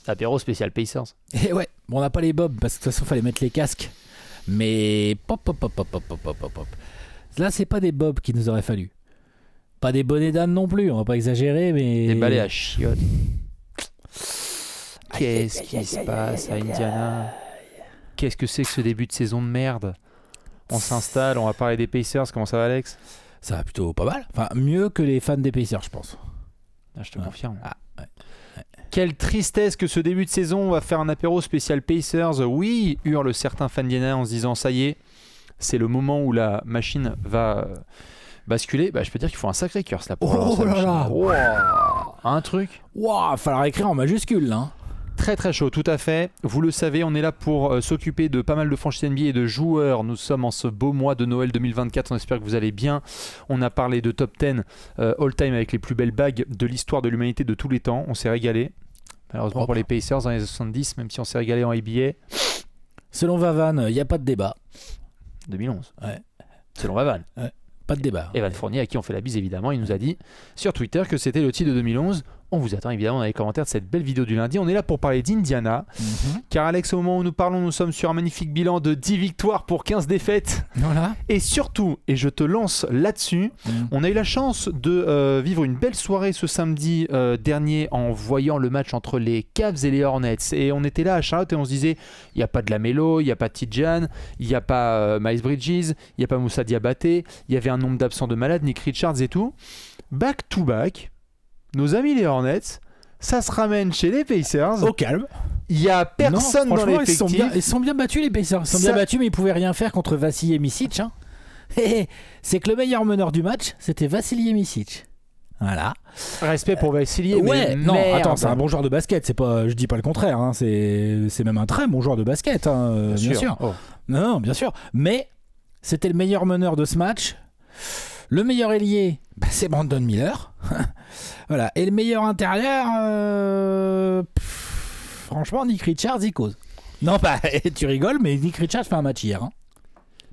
Apéro spécial Pacers. Et ouais, bon, on n'a pas les bobs parce que de toute façon, il fallait mettre les casques. Mais pop. Là, c'est pas des bobs qu'il nous aurait fallu. Pas des bonnets d'âne non plus, on va pas exagérer, mais. Des balais à chiottes. Qu'est-ce qui se passe à Indiana? Qu'est-ce que c'est que ce début de saison de merde? On s'installe, on va parler des Pacers. Comment ça va, Alex? Ça va plutôt pas mal. Enfin, mieux que les fans des Pacers, je pense. Ah, je te confirme. Ouais. Quelle tristesse que ce début de saison, on va faire un apéro spécial Pacers. Oui, hurle certains fans d'Indiana en se disant ça y est, c'est le moment où la machine va basculer. Bah, je peux dire qu'il faut un sacré curse là pour Oh là là. wow. Un truc. Waouh, falloir écrire en majuscule là. Très très chaud, tout à fait. Vous le savez, on est là pour s'occuper de pas mal de franchises NBA et de joueurs. Nous sommes en ce beau mois de Noël 2024. On espère que vous allez bien. On a parlé de top 10 all-time avec les plus belles bagues de l'histoire de l'humanité de tous les temps. On s'est régalé. Malheureusement pour les Pacers dans les années 70, même si on s'est régalé en ABA. Selon Vavan, il n'y a pas de débat. 2011. Ouais. Selon Vavan. Ouais. Pas de débat. Evan Fournier, à qui on fait la bise évidemment, il nous a dit sur Twitter que c'était le titre de 2011. On vous attend évidemment dans les commentaires de cette belle vidéo du lundi. On est là pour parler d'Indiana. Car Alex, au moment où nous parlons, nous sommes sur un magnifique bilan de 10 victoires pour 15 défaites. Voilà. Et surtout, et je te lance là-dessus, on a eu la chance de vivre une belle soirée ce samedi dernier en voyant le match entre les Cavs et les Hornets. Et on était là à Charlotte et on se disait, il n'y a pas de Lamelo, il n'y a pas Tidjane, il n'y a pas Miles Bridges, il n'y a pas Moussa Diabaté, il y avait un nombre d'absents de malades, Nick Richards et tout. Back to back, nos amis les Hornets, ça se ramène chez les Pacers. Au calme. Il n'y a personne dans l'effectif. Ils sont bien battus les Pacers. Ils sont bien battus, mais ils pouvaient rien faire contre Vassili Micic. Hein. C'est que le meilleur meneur du match, c'était Vassili Micic. Voilà. Respect pour Vassili. Ouais, mais non, merde. attends, c'est un bon joueur de basket. C'est pas, je dis pas le contraire. Hein. C'est même un très bon joueur de basket, hein, bien sûr. Oh. Non, bien sûr. Mais c'était le meilleur meneur de ce match. Le meilleur ailier, c'est Brandon Miller. Voilà. Et le meilleur intérieur, franchement, Nick Richards, il cause. Non, bah, tu rigoles, mais Nick Richards fait un match hier. Hein.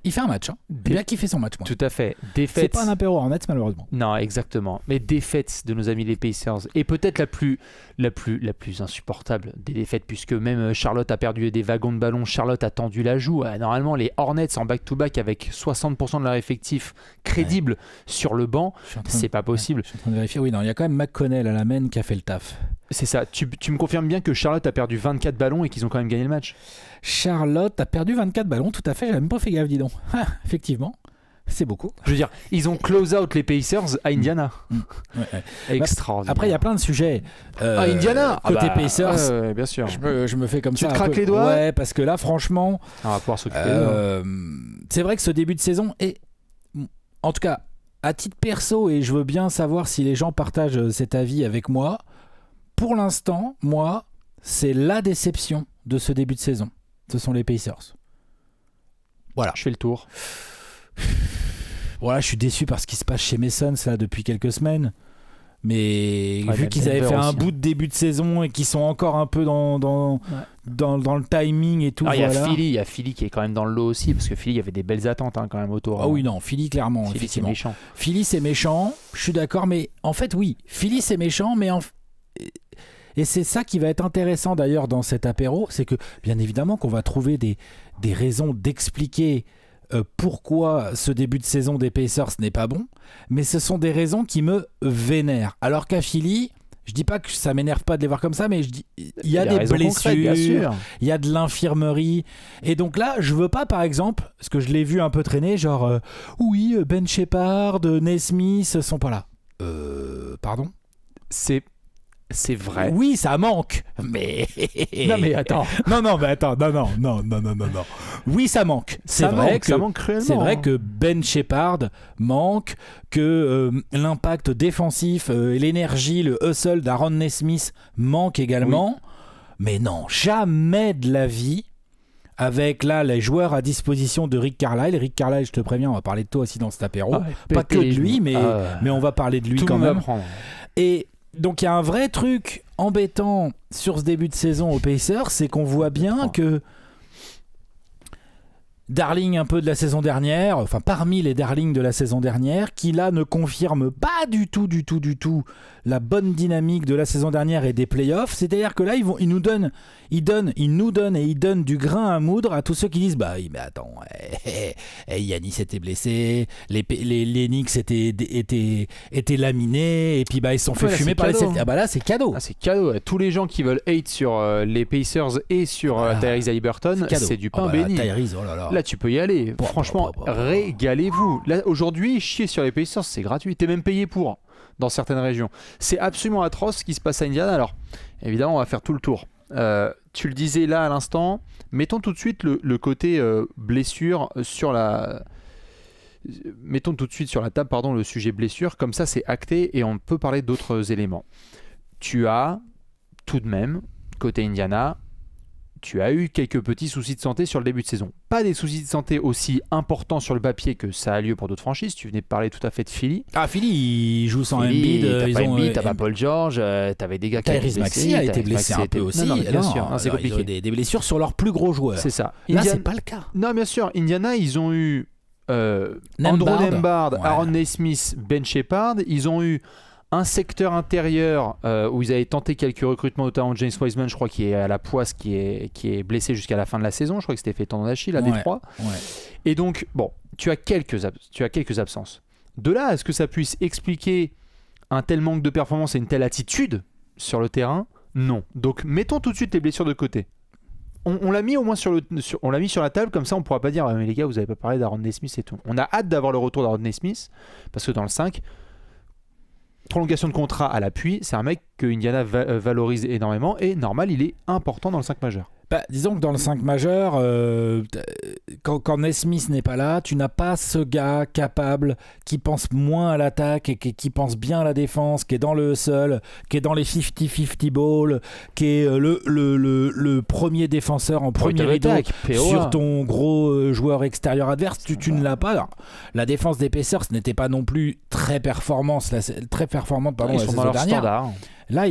Il fait un match. Hein. Bien qu'il fait son match, moi. Tout à fait. Défaite. C'est pas un apéro Hornets, malheureusement. Non, exactement. Mais défaite de nos amis les Pacers. Et peut-être la plus insupportable des défaites, puisque même Charlotte a perdu des wagons de ballon. Charlotte a tendu la joue. Normalement, les Hornets en back-to-back avec 60% de leur effectif crédible sur le banc, c'est pas possible. Je suis en train de vérifier. Oui, non, il y a quand même McConnell à la main qui a fait le taf. C'est ça. Tu me confirmes bien que Charlotte a perdu 24 ballons et qu'ils ont quand même gagné le match? Charlotte a perdu 24 ballons, tout à fait. J'avais même pas fait gaffe, dis donc. Effectivement, c'est beaucoup. Je veux dire, ils ont close out les Pacers à Indiana. Ouais. Extraordinaire. Après, il y a plein de sujets. Indiana côté Pacers, bien sûr. je me fais comme Tu ça. te craques les doigts? Ouais, parce que là, franchement, On va pouvoir s'occuper d'eux. c'est vrai que ce début de saison est, en tout cas, à titre perso, et je veux bien savoir si les gens partagent cet avis avec moi. Pour l'instant, moi, c'est la déception de ce début de saison. Ce sont les Pacers. Voilà. Je fais le tour. Voilà, je suis déçu par ce qui se passe chez mes Suns là, depuis quelques semaines. Mais Ouais, vu même qu'ils avaient Denver fait un aussi, bout de début de saison et qu'ils sont encore un peu dans le timing et tout. Il y voilà. a Philly qui est quand même dans le lot aussi, parce que Philly, il y avait des belles attentes quand même autour. Ah oui, non, Philly, clairement. Philly, c'est effectivement. méchant. Philly, c'est méchant, je suis d'accord, mais en fait, oui, Philly, c'est méchant, mais et c'est ça qui va être intéressant d'ailleurs dans cet apéro, c'est que bien évidemment qu'on va trouver des raisons d'expliquer pourquoi ce début de saison des Pacers n'est pas bon, mais ce sont des raisons qui me vénèrent. Alors qu'à Philly, je dis pas que ça m'énerve pas de les voir comme ça, mais je dis il y a des blessures, bien sûr. il y a de l'infirmerie, et donc là, je veux pas par exemple, parce que je l'ai vu un peu traîner, genre oui, Ben Shepherd, Nesmith sont pas là. Pardon ? C'est vrai. Oui, ça manque, mais... Non mais attends. Non. Oui, ça manque. C'est vrai que Ben Shepherd manque, que l'impact défensif, l'énergie, le hustle d'Aaron Nesmith manque également. Oui. Mais non, jamais de la vie, avec là les joueurs à disposition de Rick Carlisle. Rick Carlisle, je te préviens, on va parler de toi aussi dans cet apéro. Pas que de lui, mais on va parler de lui quand même. Et... donc il y a un vrai truc embêtant sur ce début de saison aux Pacers, c'est qu'on voit bien que darling un peu de la saison dernière, enfin parmi les darlings de la saison dernière, qui là ne confirme pas du tout la bonne dynamique de la saison dernière et des playoffs. C'est-à-dire que là ils nous donnent du grain à moudre à tous ceux qui disent bah mais attends, Giannis était blessé, les Knicks étaient laminés et puis bah ils se sont fait fumer par les Celtics. Ah bah là c'est cadeau. C'est cadeau. Tous les gens qui veulent hate sur les Pacers et sur Tyrese Haliburton, c'est du pain béni. Tyrese, oh là, tu peux y aller. Franchement, régalez-vous. Là aujourd'hui, chier sur les Pacers, c'est gratuit. T'es même payé pour dans certaines régions. C'est absolument atroce ce qui se passe à Indiana. Alors évidemment, on va faire tout le tour. Tu le disais là à l'instant, mettons tout de suite le côté blessure sur la... Mettons tout de suite sur la table le sujet blessure, comme ça c'est acté et on peut parler d'autres éléments. Tu as tout de même, côté Indiana, tu as eu quelques petits soucis de santé sur le début de saison. Pas des soucis de santé aussi importants sur le papier que ça a lieu pour d'autres franchises. Tu venais de parler tout à fait de Philly. Ah, Philly, ils jouent sans Embiid. T'as pas Embiid, t'as pas Paul George, t'avais des gars qui étaient blessés. Maxey a été blessé un peu aussi. Bien sûr, c'est compliqué. Ils ont des blessures sur leurs plus gros joueurs. C'est ça. Là, c'est pas le cas. Non, bien sûr. Indiana, ils ont eu Andrew Nembhard, Aaron Nesmith, Ben Sheppard. Ils ont eu un secteur intérieur où ils avaient tenté quelques recrutements, notamment James Wiseman, je crois, qui est à la poisse, qui est blessé jusqu'à la fin de la saison. Je crois que c'était fait tendon d'Achille à Détroit. Et donc, bon, tu as quelques absences. De là à ce que ça puisse expliquer un tel manque de performance et une telle attitude sur le terrain, non. Donc, mettons tout de suite les blessures de côté. On l'a mis au moins on l'a mis sur la table, comme ça on pourra pas dire mais les gars, vous avez pas parlé d'Aaron Nesmith et tout. On a hâte d'avoir le retour d'Aaron Nesmith parce que dans le 5, prolongation de contrat à l'appui, c'est un mec que Indiana valorise énormément et normal, il est important dans le 5 majeur. Bah, disons que dans le 5 majeur, quand Nesmith n'est pas là, tu n'as pas ce gars capable qui pense moins à l'attaque et qui pense bien à la défense, qui est dans le hustle, qui est dans les 50-50 balls, qui est le premier défenseur en premier rideau sur ton gros joueur extérieur adverse. Tu ne l'as pas. Alors, la défense des Pacers n'était pas non plus très performante la saison dernière. Là,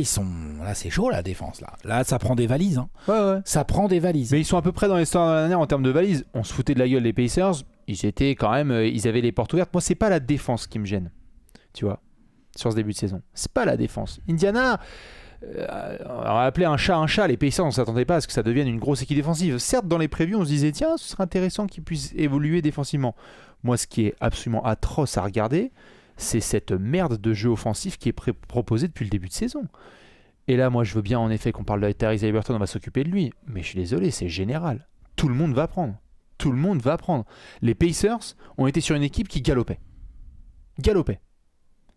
c'est chaud la défense. Là, ça prend des valises. Hein. Ouais. Ça prend des valises. Mais ils sont à peu près dans les standards de l'année en termes de valises. On se foutait de la gueule des Pacers. Ils étaient quand même, ils avaient les portes ouvertes. Moi, c'est pas la défense qui me gêne, tu vois, sur ce début de saison. C'est pas la défense. Indiana, on va appeler un chat. Les Pacers, on s'attendait pas à ce que ça devienne une grosse équipe défensive. Certes, dans les previews, on se disait tiens, ce serait intéressant qu'ils puissent évoluer défensivement. Moi, ce qui est absolument atroce à regarder, c'est cette merde de jeu offensif qui est proposée depuis le début de saison. Et là, moi, je veux bien en effet qu'on parle de Tyrese Haliburton, on va s'occuper de lui. Mais je suis désolé, c'est général. Tout le monde va prendre. Les Pacers ont été sur une équipe qui galopait.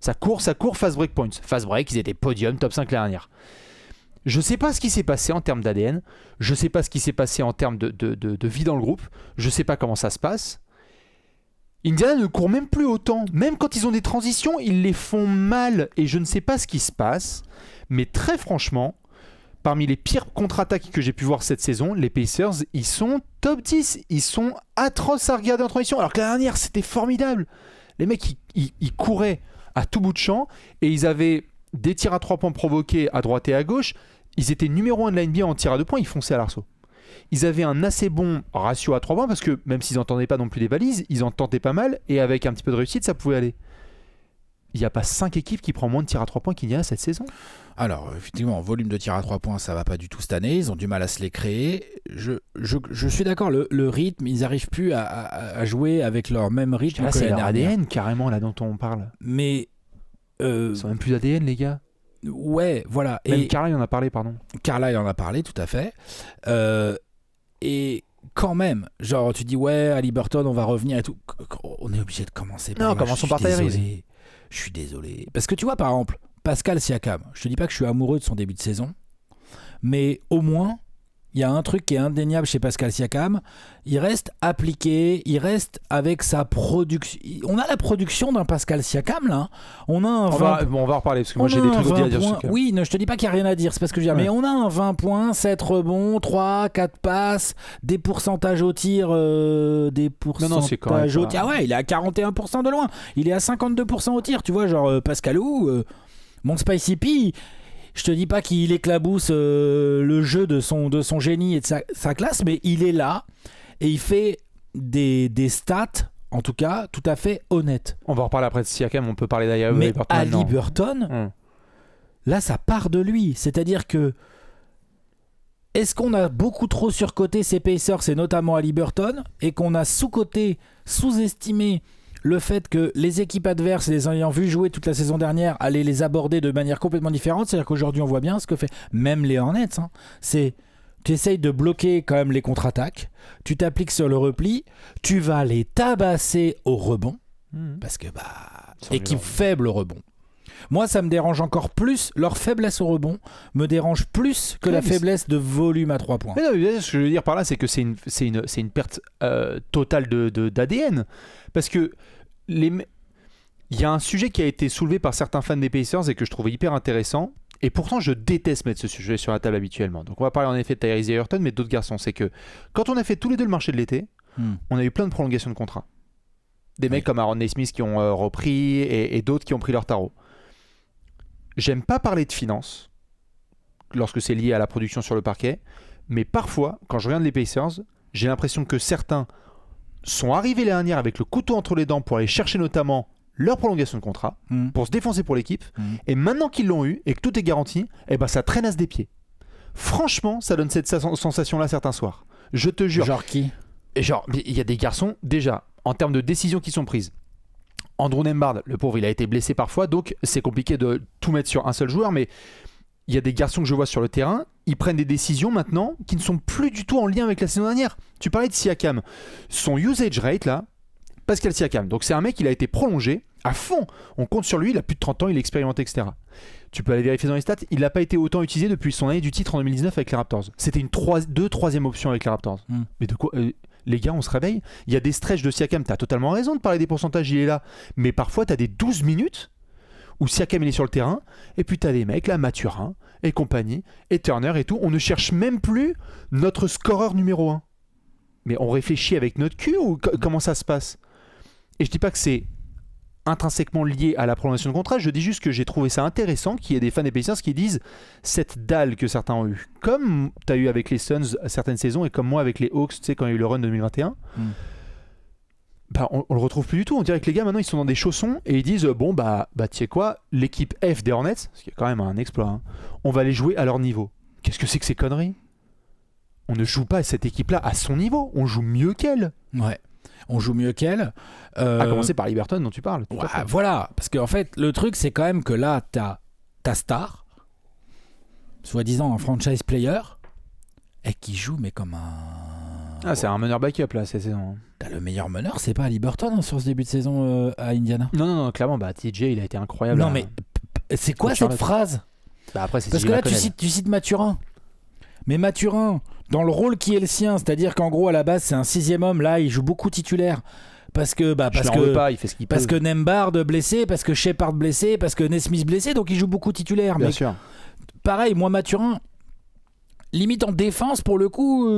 Ça court, fast break points. Fast break, ils étaient podium, top 5 l'année dernière. Je sais pas ce qui s'est passé en termes d'ADN. Je sais pas ce qui s'est passé en termes de vie dans le groupe. Je sais pas comment ça se passe. Indiana ne court même plus autant. Même quand ils ont des transitions, ils les font mal. Et je ne sais pas ce qui se passe. Mais très franchement, parmi les pires contre-attaques que j'ai pu voir cette saison, les Pacers, ils sont top 10. Ils sont atroces à regarder en transition. Alors que la dernière, c'était formidable. Les mecs, ils couraient à tout bout de champ. Et ils avaient des tirs à 3 points provoqués à droite et à gauche. Ils étaient numéro 1 de la NBA en tir à 2 points. Ils fonçaient à l'arceau. Ils avaient un assez bon ratio à 3 points parce que même s'ils n'entendaient pas non plus des valises, ils en tentaient pas mal et avec un petit peu de réussite, ça pouvait aller. Il n'y a pas 5 équipes qui prennent moins de tirs à 3 points qu'il y a cette saison. Alors, effectivement, en volume de tirs à 3 points, ça va pas du tout cette année. Ils ont du mal à se les créer. Je suis d'accord, le rythme, ils n'arrivent plus à jouer avec leur même rythme. Là, c'est leur ADN carrément là dont on parle. Mais ils sont même plus d'ADN, les gars. Ouais, voilà. Même Carlisle en a parlé, pardon. Carlisle en a parlé, tout à fait. Et quand même, genre tu dis ouais, Haliburton, on va revenir et tout. On est obligé de commencer par là. Commençons par Tyrese. Je suis désolé. Parce que tu vois, par exemple, Pascal Siakam, je te dis pas que je suis amoureux de son début de saison, mais au moins, il y a un truc qui est indéniable chez Pascal Siakam. Il reste appliqué, il reste avec sa production. On a la production d'un Pascal Siakam là. On a un 20... on va en reparler parce que moi j'ai des trucs à dire sur ce cas. Oui, je te dis pas qu'il n'y a rien à dire, c'est pas ce que je veux dire. Mais on a un 20 points, 7 rebonds, 3, 4 passes, des pourcentages au tir, des pourcentages au tir. Ah ouais, il est à 41% de loin. Il est à 52% au tir, tu vois, genre Pascalou, mon Spicy P. Je te dis pas qu'il éclabousse le jeu de son génie et de sa classe, mais il est là et il fait des stats, en tout cas, tout à fait honnêtes. On va en reparler après de Siakam, on peut parler d'Aliburton. Mais Haliburton, là, ça part de lui. C'est-à-dire que est-ce qu'on a beaucoup trop surcoté ces Pacers, et notamment Haliburton, et qu'on a sous-estimé le fait que les équipes adverses, les ayant vu jouer toute la saison dernière, allaient les aborder de manière complètement différente. C'est-à-dire qu'aujourd'hui, on voit bien ce que fait même les Hornets. C'est tu essayes de bloquer quand même les contre-attaques, tu t'appliques sur le repli, tu vas les tabasser au rebond, parce que équipe faible au rebond. Moi, ça me dérange encore plus. Leur faiblesse au rebond me dérange plus que la faiblesse de volume à 3 points. Mais non, ce que je veux dire par là, c'est que c'est une perte totale d'ADN. Parce que il y a un sujet qui a été soulevé par certains fans des Pacers et que je trouvais hyper intéressant. Et pourtant, je déteste mettre ce sujet sur la table habituellement. Donc, on va parler en effet de Tyrese Haliburton, mais d'autres garçons. C'est que quand on a fait tous les deux le marché de l'été, on a eu plein de prolongations de contrats. Des mecs comme Aaron Nesmith qui ont repris et d'autres qui ont pris leur tarot. J'aime pas parler de finances lorsque c'est lié à la production sur le parquet, mais parfois, quand je regarde les Pacers, j'ai l'impression que certains sont arrivés l'année dernière avec le couteau entre les dents pour aller chercher notamment leur prolongation de contrat, pour se défoncer pour l'équipe, et maintenant qu'ils l'ont eu et que tout est garanti, ça traînasse des pieds. Franchement, ça donne cette sensation-là certains soirs. Je te jure. Genre qui ? Genre, il y a des garçons, déjà, en termes de décisions qui sont prises. Andrew Nembhard, le pauvre, il a été blessé parfois, donc c'est compliqué de tout mettre sur un seul joueur, mais il y a des garçons que je vois sur le terrain, ils prennent des décisions maintenant qui ne sont plus du tout en lien avec la saison dernière. Tu parlais de Siakam. Son usage rate, là, Pascal Siakam, donc c'est un mec, il a été prolongé à fond. On compte sur lui, il a plus de 30 ans, il est expérimenté, etc. Tu peux aller vérifier dans les stats, il n'a pas été autant utilisé depuis son année du titre en 2019 avec les Raptors. C'était une troisième option avec les Raptors. Mais de quoi les gars, on se réveille. Il y a des stretches de Siakam, tu as totalement raison de parler des pourcentages, il est là. Mais parfois, tu as des 12 minutes où Siakam il est sur le terrain, et puis tu as des mecs là, Mathurin et compagnie, et Turner et tout. On ne cherche même plus notre scoreur numéro 1. Mais on réfléchit avec notre cul ou comment ça se passe ? Et je dis pas que c'est intrinsèquement lié à la prolongation de contrat, je dis juste que j'ai trouvé ça intéressant qu'il y ait des fans des Pacers qui disent cette dalle que certains ont eu, comme tu as eu avec les Suns à certaines saisons et comme moi avec les Hawks, tu sais, quand il y a eu le run 2021, on le retrouve plus du tout. On dirait que les gars maintenant ils sont dans des chaussons et ils disent bon tu sais quoi, l'équipe F des Hornets, ce qui est quand même un exploit, on va les jouer à leur niveau. Qu'est-ce que c'est que ces conneries ? On ne joue pas cette équipe-là à son niveau, on joue mieux qu'elle. Ouais. On joue mieux qu'elle. À commencer par Haliburton dont tu parles. Voilà, parce qu'en fait, le truc, c'est quand même que là, t'as ta star, soi-disant un franchise player, et qui joue, mais comme un... c'est un meneur backup, là, cette saison. T'as le meilleur meneur, c'est pas Haliburton sur ce début de saison à Indiana. Non, clairement, TJ, il a été incroyable. Non, mais c'est quoi cette phrase ? Après, c'est parce que là, tu cites Mathurin. Mais Mathurin, dans le rôle qui est le sien, c'est-à-dire qu'en gros à la base c'est un 6e homme, là il joue beaucoup titulaire parce que il fait ce qu'il peut. Parce que Nembhard blessé, parce que Shepard blessé, parce que Nesmith blessé, donc il joue beaucoup titulaire. Bien sûr. Pareil, moi Mathurin, limite en défense pour le coup,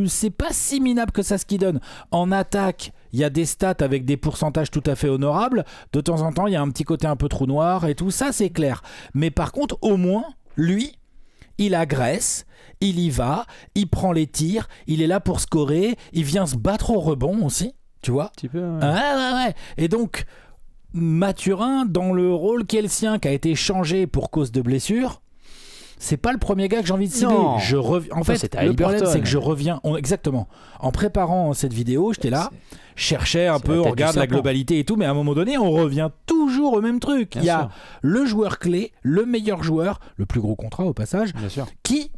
c'est pas si minable que ça ce qu'il donne. En attaque, il y a des stats avec des pourcentages tout à fait honorables. De temps en temps, il y a un petit côté un peu trou noir et tout ça, c'est clair. Mais par contre, au moins, lui, il agresse. Il y va, il prend les tirs, il est là pour scorer, il vient se battre au rebond aussi, tu vois. Un petit peu, ouais. Ouais. Et donc, Mathurin, dans le rôle qui est le sien, qui a été changé pour cause de blessure, c'est pas le premier gars que j'ai envie de cibler. Non. En fait, le problème, c'est que je reviens... Exactement. En préparant cette vidéo, j'étais là, cherchais un peu, on regarde la globalité et tout, mais à un moment donné, on revient toujours au même truc. Il y a le joueur clé, le meilleur joueur, le plus gros contrat au passage, qui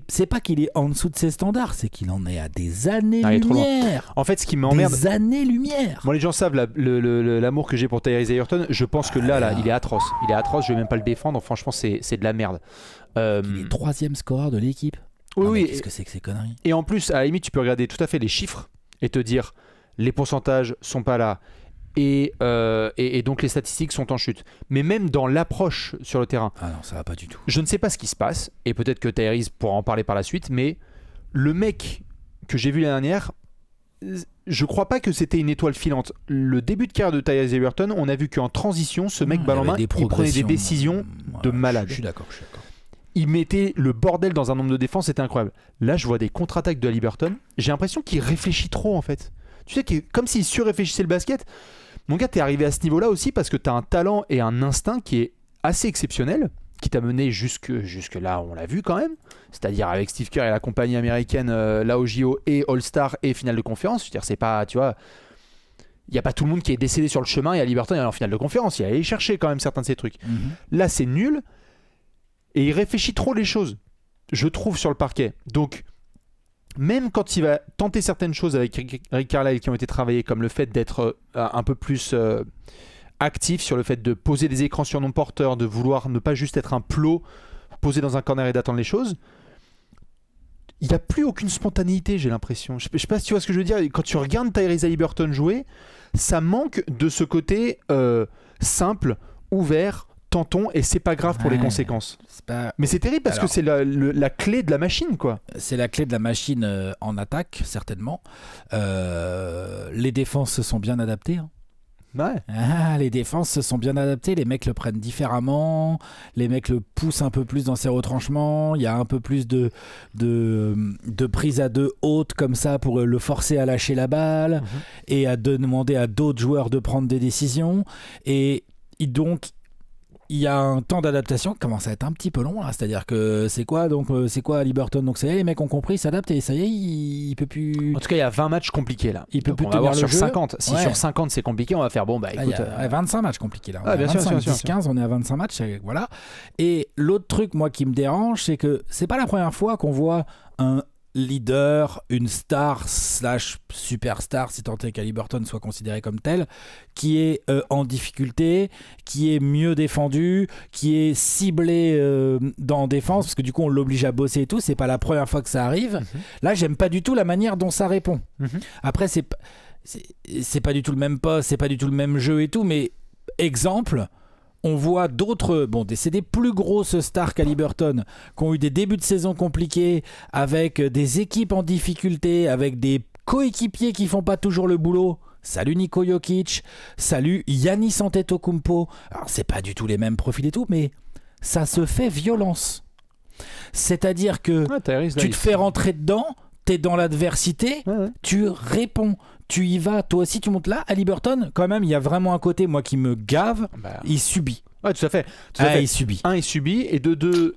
c'est pas qu'il est en dessous de ses standards, c'est qu'il en est à des années-lumière. En fait, ce qui m'emmerde... Des années-lumière. Bon, les gens savent l'amour que j'ai pour Tyrese Haliburton. Je pense que là, il est atroce. Il est atroce, je vais même pas le défendre. Franchement, c'est de la merde. Il est 3e scoreur de l'équipe. Oui. Qu'est-ce que c'est que ces conneries ? Et en plus, à la limite, tu peux regarder tout à fait les chiffres et te dire les pourcentages sont pas là et donc les statistiques sont en chute. Mais même dans l'approche sur le terrain, non, ça va pas du tout. Je ne sais pas ce qui se passe et peut-être que Tyrese pourra en parler par la suite, mais le mec que j'ai vu l'année dernière, je crois pas que c'était une étoile filante. Le début de carrière de Tyrese Haliburton, on a vu qu'en transition, ce mec balle en main, il prenait des décisions de malade. Je suis d'accord. il mettait le bordel dans un nombre de défenses, c'était incroyable. Là, je vois des contre-attaques de Haliburton. J'ai l'impression qu'il réfléchit trop, en fait. Tu sais, comme s'il surréfléchissait le basket. Mon gars, t'es arrivé à ce niveau-là aussi parce que t'as un talent et un instinct qui est assez exceptionnel, qui t'a mené jusque là, on l'a vu quand même. C'est-à-dire avec Steve Kerr et la compagnie américaine, là au JO et All-Star et finale de conférence. Je veux dire, c'est pas, tu vois... Il n'y a pas tout le monde qui est décédé sur le chemin et Haliburton est en finale de conférence. Il a allé chercher quand même certains de ces trucs. Là, c'est nul. Et il réfléchit trop les choses, je trouve, sur le parquet. Donc, même quand il va tenter certaines choses avec Rick Carlisle qui ont été travaillées, comme le fait d'être un peu plus actif sur le fait de poser des écrans sur non-porteurs, de vouloir ne pas juste être un plot posé dans un corner et d'attendre les choses, il n'y a plus aucune spontanéité, j'ai l'impression. Je ne sais pas si tu vois ce que je veux dire. Quand tu regardes Tyrese Haliburton jouer, ça manque de ce côté simple, ouvert, tentons, et c'est pas grave pour les conséquences. Mais c'est terrible parce que c'est la clé de la machine, quoi. C'est la clé de la machine en attaque, certainement. Les défenses se sont bien adaptées. Hein. Ouais. Les défenses se sont bien adaptées, les mecs le prennent différemment, les mecs le poussent un peu plus dans ses retranchements, il y a un peu plus de prise à deux hautes comme ça pour le forcer à lâcher la balle et à demander à d'autres joueurs de prendre des décisions. Et donc il y a un temps d'adaptation qui commence à être un petit peu long là. C'est-à-dire que c'est quoi Haliburton, donc ça y est, les mecs ont compris, s'adaptent et ça y est, il peut plus. En tout cas, il y a 20 matchs compliqués là. Il peut donc plus on va voir tenir sur le jeu. 50. Si sur 50 c'est compliqué, on va faire écoute. Il y a 25 matchs compliqués là. On bien 25, sûr, 10-15, on est à 25 matchs, voilà. Et l'autre truc moi qui me dérange, c'est que c'est pas la première fois qu'on voit un leader, une star / superstar, si tant est qu'Haliburton soit considéré comme tel, qui est en difficulté, qui est mieux défendu, qui est ciblé en défense, parce que du coup on l'oblige à bosser et tout. C'est pas la première fois que ça arrive. Là, j'aime pas du tout la manière dont ça répond. Après, c'est pas du tout le même poste, c'est pas du tout le même jeu et tout, mais exemple, on voit d'autres, c'est des plus grosses stars qu'Haliburton qui ont eu des débuts de saison compliqués, avec des équipes en difficulté, avec des coéquipiers qui font pas toujours le boulot. Salut Niko Jokic, salut Giannis Antetokounmpo. Alors c'est pas du tout les mêmes profils et tout, mais ça se fait violence. C'est-à-dire que tu te fais rentrer dedans, t'es dans l'adversité, tu réponds. Tu y vas, toi aussi tu montes là. Haliburton, quand même, il y a vraiment un côté, moi, qui me gave. Il subit. Ouais, tout à fait. Il subit. Il subit. Et de deux,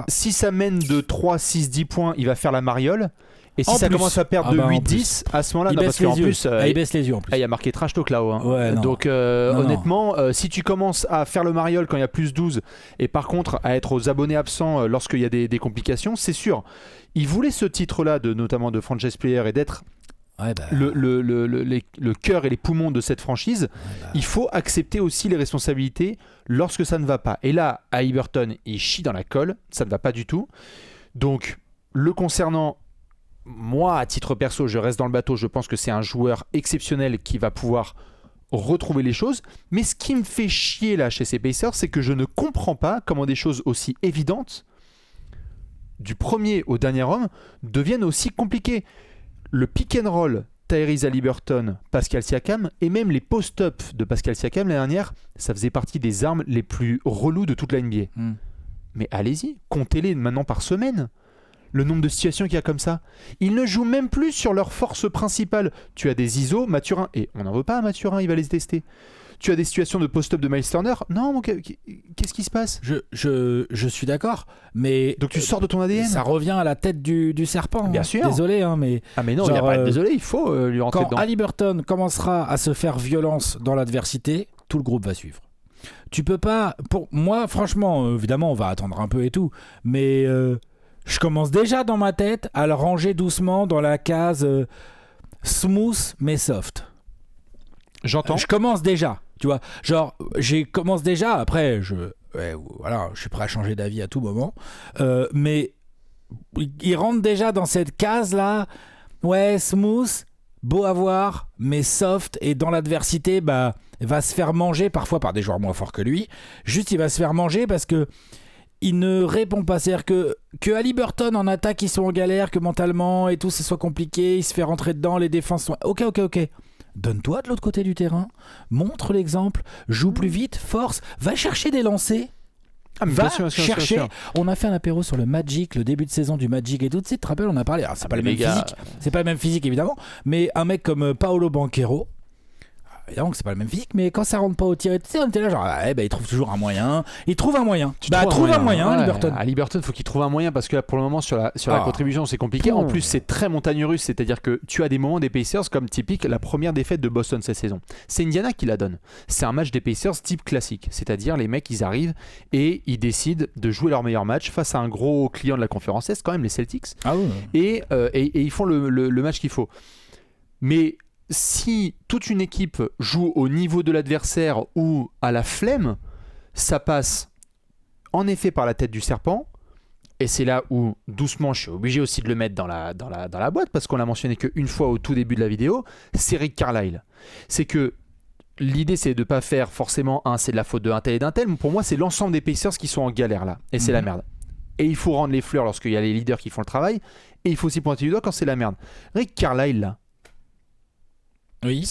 si ça mène de 3, 6, 10 points, il va faire la mariole. Et si ça commence à perdre de 8, 10, à ce moment-là, parce qu'en plus, il baisse les yeux en plus. Il y a marqué trash talk là-haut. Donc, honnêtement, si tu commences à faire le mariole quand il y a plus 12, et par contre à être aux abonnés absents lorsqu'il y a des complications, c'est sûr. Il voulait ce titre-là, notamment de franchise player, et d'être le cœur et les poumons de cette franchise. Il faut accepter aussi les responsabilités lorsque ça ne va pas. Et là, Haliburton, il chie dans la colle, ça ne va pas du tout. Donc, le concernant, moi, à titre perso, je reste dans le bateau. Je pense que c'est un joueur exceptionnel qui va pouvoir retrouver les choses. Mais ce qui me fait chier là chez ces Pacers, c'est que je ne comprends pas comment des choses aussi évidentes, du premier au dernier homme, deviennent aussi compliquées. Le pick and roll Tyrese Haliburton, Pascal Siakam, et même les post-up de Pascal Siakam l'année dernière, ça faisait partie des armes les plus reloues de toute la NBA. Mais allez-y, comptez-les maintenant par semaine. Le nombre de situations qu'il y a comme ça. Ils ne jouent même plus sur leur force principale. Tu as des ISO, Mathurin, et on n'en veut pas à Mathurin, il va les tester. Tu as des situations de post-up de Miles Turner. Non, qu'est-ce qui se passe ? Je suis d'accord, mais... Donc tu sors de ton ADN. Ça revient à la tête du serpent. Bien sûr. Désolé, mais... Ah mais non, il n'y a pas de désolé, il faut lui rentrer dedans. Quand Haliburton commencera à se faire violence dans l'adversité, tout le groupe va suivre. Tu peux pas... Pour moi, franchement, évidemment, on va attendre un peu et tout, mais je commence déjà dans ma tête à le ranger doucement dans la case smooth mais soft. J'entends. Je commence déjà. Tu vois, commence déjà, après, je suis prêt à changer d'avis à tout moment, mais il rentre déjà dans cette case-là, smooth, beau à voir, mais soft, et dans l'adversité, va se faire manger, parfois par des joueurs moins forts que lui, juste il va se faire manger parce que il ne répond pas, c'est-à-dire que Haliburton en attaque, ils sont en galère, que mentalement et tout, ce soit compliqué, il se fait rentrer dedans, les défenses sont... Ok. Donne-toi de l'autre côté du terrain, montre l'exemple, joue plus vite, force, va chercher des lancers. va chercher. On a fait un apéro sur le Magic, le début de saison du Magic et tout. Tu te rappelles, on a parlé. Alors, c'est pas le même physique. C'est pas le même physique évidemment, mais un mec comme Paolo Banchero. Évidemment que c'est pas le même physique, mais quand ça rentre pas au tir, tu sais, on était là genre, il trouve toujours un moyen. Il trouve un moyen. Trouve un moyen, Liberton. À Liberton, faut qu'il trouve un moyen parce que là, pour le moment, sur la contribution, c'est compliqué. En plus, c'est très montagne russe, c'est-à-dire que tu as des moments des Pacers comme typique la première défaite de Boston cette saison. C'est Indiana qui la donne. C'est un match des Pacers type classique, c'est-à-dire les mecs, ils arrivent et ils décident de jouer leur meilleur match face à un gros client de la conférence Est, quand même les Celtics. Et ils font le match qu'il faut. Mais si toute une équipe joue au niveau de l'adversaire ou à la flemme, ça passe en effet par la tête du serpent. Et c'est là où, doucement, je suis obligé aussi de le mettre dans la boîte, parce qu'on l'a mentionné qu'une fois au tout début de la vidéo, c'est Rick Carlisle. C'est que l'idée, c'est de ne pas faire forcément c'est de la faute d'un tel et d'un tel, mais pour moi, c'est l'ensemble des Pacers qui sont en galère là. Et c'est la merde. Et il faut rendre les fleurs lorsqu'il y a les leaders qui font le travail, et il faut aussi pointer du doigt quand c'est la merde. Rick Carlisle, là, oui.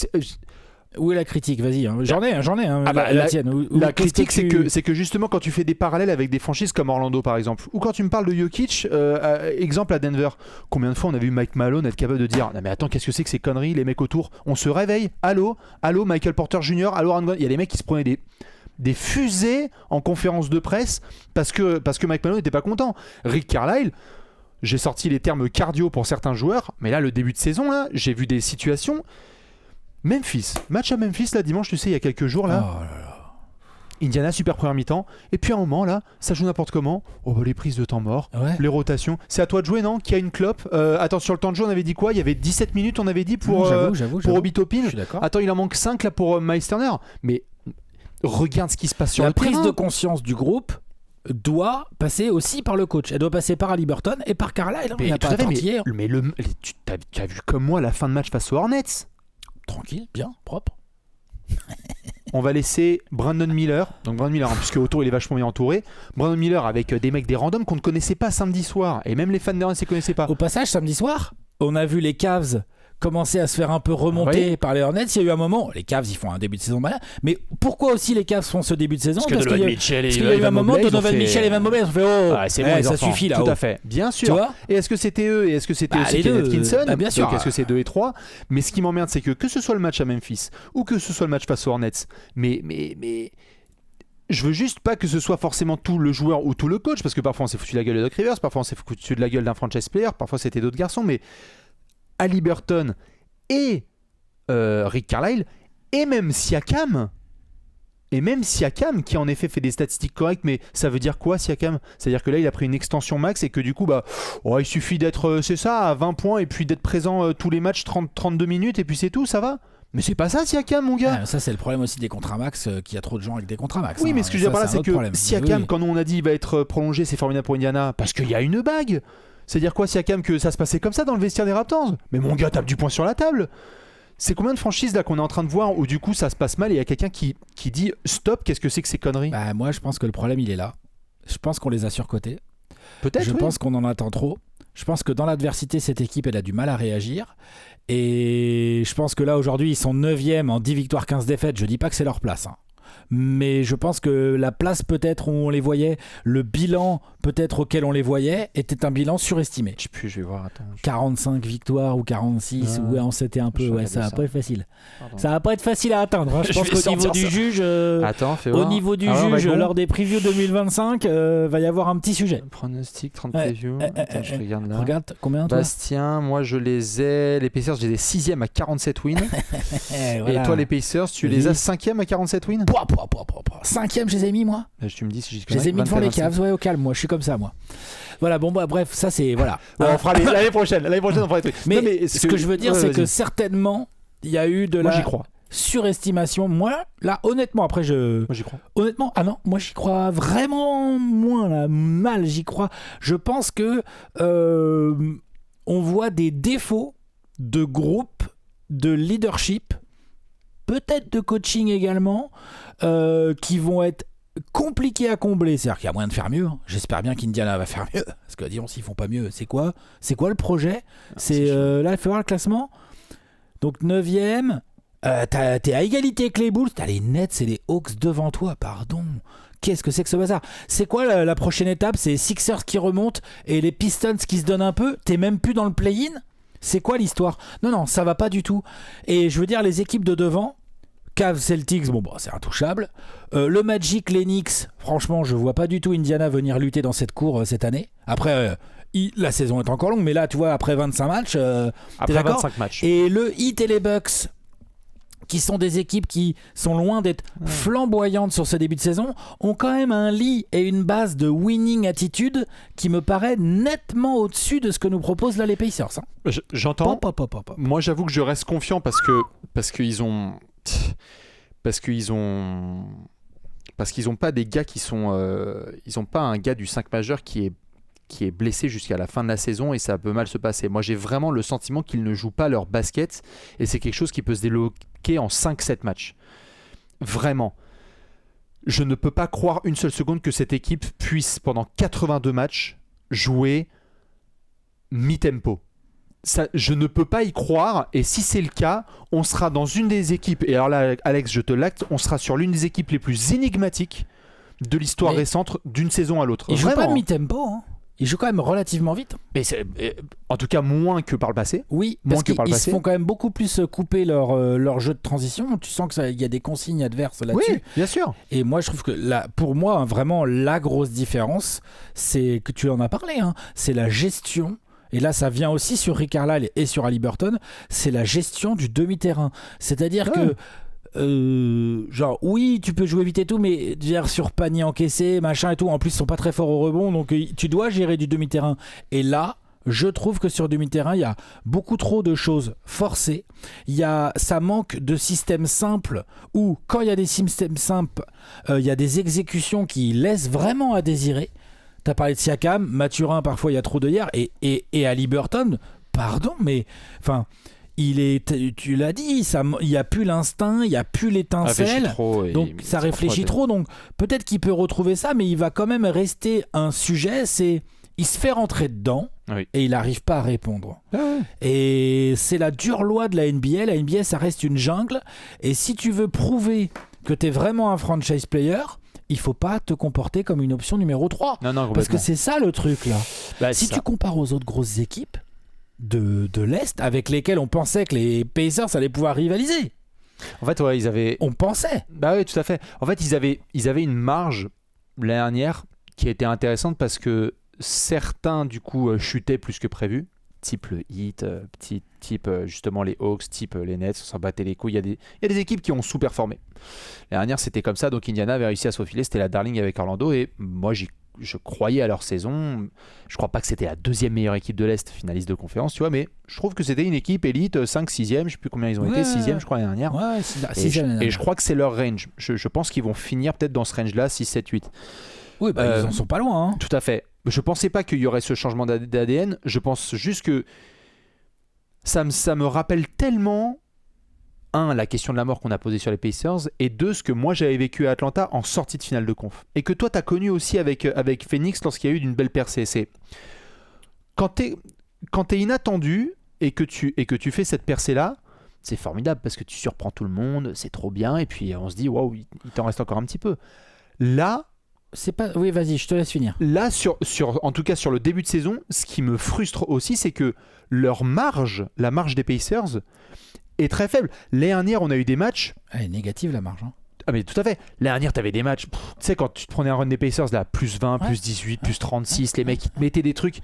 Où est la critique ? Vas-y, hein. J'en ai la tienne. La critique, c'est que justement, quand tu fais des parallèles avec des franchises comme Orlando, par exemple, ou quand tu me parles de Jokic, exemple à Denver, combien de fois on a vu Mike Malone être capable de dire « Non mais attends, qu'est-ce que c'est que ces conneries, les mecs autour ? On se réveille, allô, Michael Porter Jr., allô, Aaron Gordon ?» Il y a des mecs qui se prenaient des fusées en conférence de presse parce que Mike Malone n'était pas content. Rick Carlisle, j'ai sorti les termes cardio pour certains joueurs, mais là, le début de saison, là, j'ai vu des situations... match à Memphis, là, dimanche, tu sais, il y a quelques jours, là. Indiana, super première mi-temps. Et puis à un moment, là, ça joue n'importe comment. Les prises de temps mort, les rotations. C'est à toi de jouer, non ? Qui a une clope. Attends, sur le temps de jeu, on avait dit quoi ? Il y avait 17 minutes, on avait dit pour Obi Toppin. Attends, il en manque 5 là pour Miles Turner. Mais regarde ce qui se passe sur le terrain. La prise de conscience du groupe doit passer aussi par le coach. Elle doit passer par Haliburton et par Carlisle. Mais tu as vu comme moi la fin de match face aux Hornets. Tranquille, bien, propre. On va laisser Brandon Miller, puisque autour il est vachement bien entouré. Brandon Miller avec des mecs des randoms qu'on ne connaissait pas samedi soir, et même les fans des Hornets ne connaissaient pas. Au passage, samedi soir, on a vu les Cavs commencer à se faire un peu remonter par les Hornets. Il y a eu un moment, les Cavs ils font un début de saison malin, mais pourquoi aussi les Cavs font ce début de saison ? Parce qu'il y a eu un moment, Donovan Mitchell et Evan Mobley ont fait c'est bon, ça suffit là. Tout à fait, bien sûr. Et est-ce que c'était eux ? Et est-ce que c'était aussi Kenneth Atkinson ? Bien sûr. Est-ce que c'est 2 et 3 ? Mais ce qui m'emmerde, c'est que ce soit le match à Memphis ou que ce soit le match face aux Hornets, mais je veux juste pas que ce soit forcément tout le joueur ou tout le coach, parce que parfois on s'est foutu de la gueule de Doc Rivers, parfois on s'est foutu de la gueule d'un franchise player, parfois c'était d'autres garçons, mais Haliburton et Rick Carlisle et même Siakam qui en effet fait des statistiques correctes, mais ça veut dire quoi Siakam ? C'est-à-dire que là il a pris une extension max et que du coup il suffit d'être à 20 points et puis d'être présent tous les matchs 32 minutes et puis c'est tout, ça va ? Mais c'est pas ça Siakam, mon gars. Ça c'est le problème aussi des contrats max, qu'il y a trop de gens avec des contrats max. Oui, mais ce que je veux dire par là, c'est que Siakam, quand on a dit il va être prolongé, c'est formidable pour Indiana parce qu'il y a une bague. C'est-à-dire quoi Siakam, que ça se passait comme ça dans le vestiaire des Raptors ? Mais mon gars, tape du poing sur la table. C'est combien de franchises là qu'on est en train de voir où du coup ça se passe mal et il y a quelqu'un qui dit stop, qu'est-ce que c'est que ces conneries ? Moi je pense que le problème il est là. Je pense qu'on les a surcotés. Peut-être. Je pense qu'on en attend trop. Je pense que dans l'adversité, cette équipe elle a du mal à réagir. Et je pense que là aujourd'hui ils sont 9e en 10 victoires 15 défaites. Je dis pas que c'est leur place, hein. Mais je pense que la place peut-être où on les voyait, le bilan peut-être auquel on les voyait, était un bilan surestimé. Je sais plus, je vais voir, attends. 45 victoires ou 46, c'était un peu... ça va pas être facile. Pardon. Ça va pas être facile à atteindre, hein. Je pense qu'au niveau du juge, au niveau du juge, lors des previews 2025, va y avoir un petit sujet. Pronostic, 30 previews. Attends, je regarde là. Regarde, combien toi ? Bastien, moi je les ai... Les Pacers, je les ai 6e à 47 wins. Voilà. Et toi les Pacers, tu les as 5e à 47 wins ? 5e, je les ai mis moi. Tu me dis si je les ai mis devant les Cavs, au calme, moi je suis comme ça moi. Voilà, bref, ça c'est voilà. On fera l'année prochaine on fera les trucs. Mais ce que je veux dire, c'est que certainement il y a eu de la surestimation. Moi, là, honnêtement, moi j'y crois. Honnêtement, moi j'y crois vraiment moins là, mal j'y crois. Je pense que on voit des défauts de groupe, de leadership, peut-être de coaching également, qui vont être compliqués à combler. C'est-à-dire qu'il y a moyen de faire mieux, hein. J'espère bien qu'Indiana va faire mieux, parce que disons s'ils font pas mieux, c'est quoi le projet? Là il faut voir le classement. Donc 9e, t'es à égalité avec les Bulls, t'as les Nets et les Hawks devant toi, pardon. qu'est-ce que c'est que ce bazar? C'est quoi la prochaine étape? C'est Sixers qui remontent et les Pistons qui se donnent un peu? T'es même plus dans le play-in? C'est quoi l'histoire? Non, ça va pas du tout. Et je veux dire, les équipes de devant, Cavs, Celtics, c'est intouchable. Le Magic, les Knicks, franchement, je vois pas du tout Indiana venir lutter dans cette cour cette année. Après, la saison est encore longue, mais là, tu vois, après 25 matchs, après 25 matchs. Et le Heat et les Bucks, qui sont des équipes qui sont loin d'être flamboyantes sur ce début de saison, ont quand même un lit et une base de winning attitude qui me paraît nettement au-dessus de ce que nous proposent là les Pacers. J'entends. Moi, j'avoue que je reste confiant parce qu'ils ont pas des gars qui sont ils ont pas un gars du 5 majeur qui est blessé jusqu'à la fin de la saison et ça peut mal se passer. Moi, j'ai vraiment le sentiment qu'ils ne jouent pas leur basket et c'est quelque chose qui peut se débloquer en 5-7 matchs. Vraiment. Je ne peux pas croire une seule seconde que cette équipe puisse, pendant 82 matchs, jouer mi-tempo. Ça, je ne peux pas y croire et si c'est le cas, on sera dans une des équipes, et alors là, Alex, je te l'acte, on sera sur l'une des équipes les plus énigmatiques de l'histoire récente d'une saison à l'autre. Ils jouent pas mi-tempo, hein. Ils jouent quand même relativement vite. Mais en tout cas, moins que par le passé. Oui, parce qu'ils se font quand même beaucoup plus couper leur jeu de transition. Tu sens qu'il y a des consignes adverses là-dessus. Oui, bien sûr. Et moi, je trouve que pour moi, vraiment, la grosse différence, c'est que tu en as parlé, hein, c'est la gestion. Et là, ça vient aussi sur Rick Carlisle et sur Haliburton. C'est la gestion du demi-terrain. C'est-à-dire que oui, tu peux jouer vite et tout, mais sur panier encaissé, machin et tout, en plus ils sont pas très forts au rebond, donc tu dois gérer du demi-terrain. Et là, je trouve que sur demi-terrain, il y a beaucoup trop de choses forcées. Ça manque de systèmes simples, où quand il y a des systèmes simples, il y a des exécutions qui laissent vraiment à désirer. T'as parlé de Siakam, Mathurin, parfois il y a trop de hier, et Haliburton, pardon, mais enfin... tu l'as dit, il n'y a plus l'instinct, il n'y a plus l'étincelle, donc ça réfléchit trop, donc peut-être qu'il peut retrouver ça, mais il va quand même rester un sujet, il se fait rentrer dedans et il n'arrive pas à répondre. Et c'est la dure loi de la NBA, ça reste une jungle, et si tu veux prouver que tu es vraiment un franchise player, il faut pas te comporter comme une option numéro 3, parce que c'est ça le truc là. Si tu compares aux autres grosses équipes de l'Est avec lesquels on pensait que les Pacers allaient pouvoir rivaliser. En fait, on pensait. Bah oui, tout à fait. En fait, ils avaient une marge l'année dernière qui était intéressante parce que certains du coup chutaient plus que prévu, type le Heat, type justement les Hawks, type les Nets, on s'en battait les couilles. Il y a des équipes qui ont sous-performé. L'année dernière, c'était comme ça, donc Indiana avait réussi à se faufiler, c'était la darling avec Orlando et moi je croyais à leur saison. Je crois pas que c'était la deuxième meilleure équipe de l'Est finaliste de conférence, tu vois, mais je trouve que c'était une équipe élite, 5, 6e, je sais plus combien ils ont été, 6e je crois l'année dernière. Ouais, et je crois que c'est leur range. Je pense qu'ils vont finir peut-être dans ce range-là, 6, 7, 8. Oui, ils en sont pas loin. Hein. Tout à fait. Je pensais pas qu'il y aurait ce changement d'ADN, je pense juste que ça me rappelle tellement... la question de la mort qu'on a posée sur les Pacers, et deux, ce que moi j'avais vécu à Atlanta en sortie de finale de conf. Et que toi t'as connu aussi avec Phoenix lorsqu'il y a eu une belle percée. C'est quand t'es inattendu et que tu fais cette percée-là, c'est formidable parce que tu surprends tout le monde, c'est trop bien, et puis on se dit waouh, il t'en reste encore un petit peu. Là, c'est pas... Oui, vas-y, je te laisse finir. Là, en tout cas sur le début de saison, ce qui me frustre aussi, c'est que la marge des Pacers est très faible. L'année dernière, on a eu des matchs... Elle est négative, la marge. Hein. Ah mais tout à fait. L'année dernière, t'avais des matchs... Tu sais, quand tu te prenais un run des Pacers, là, plus 20, plus 18, plus 36, les mecs, ils te mettaient des trucs...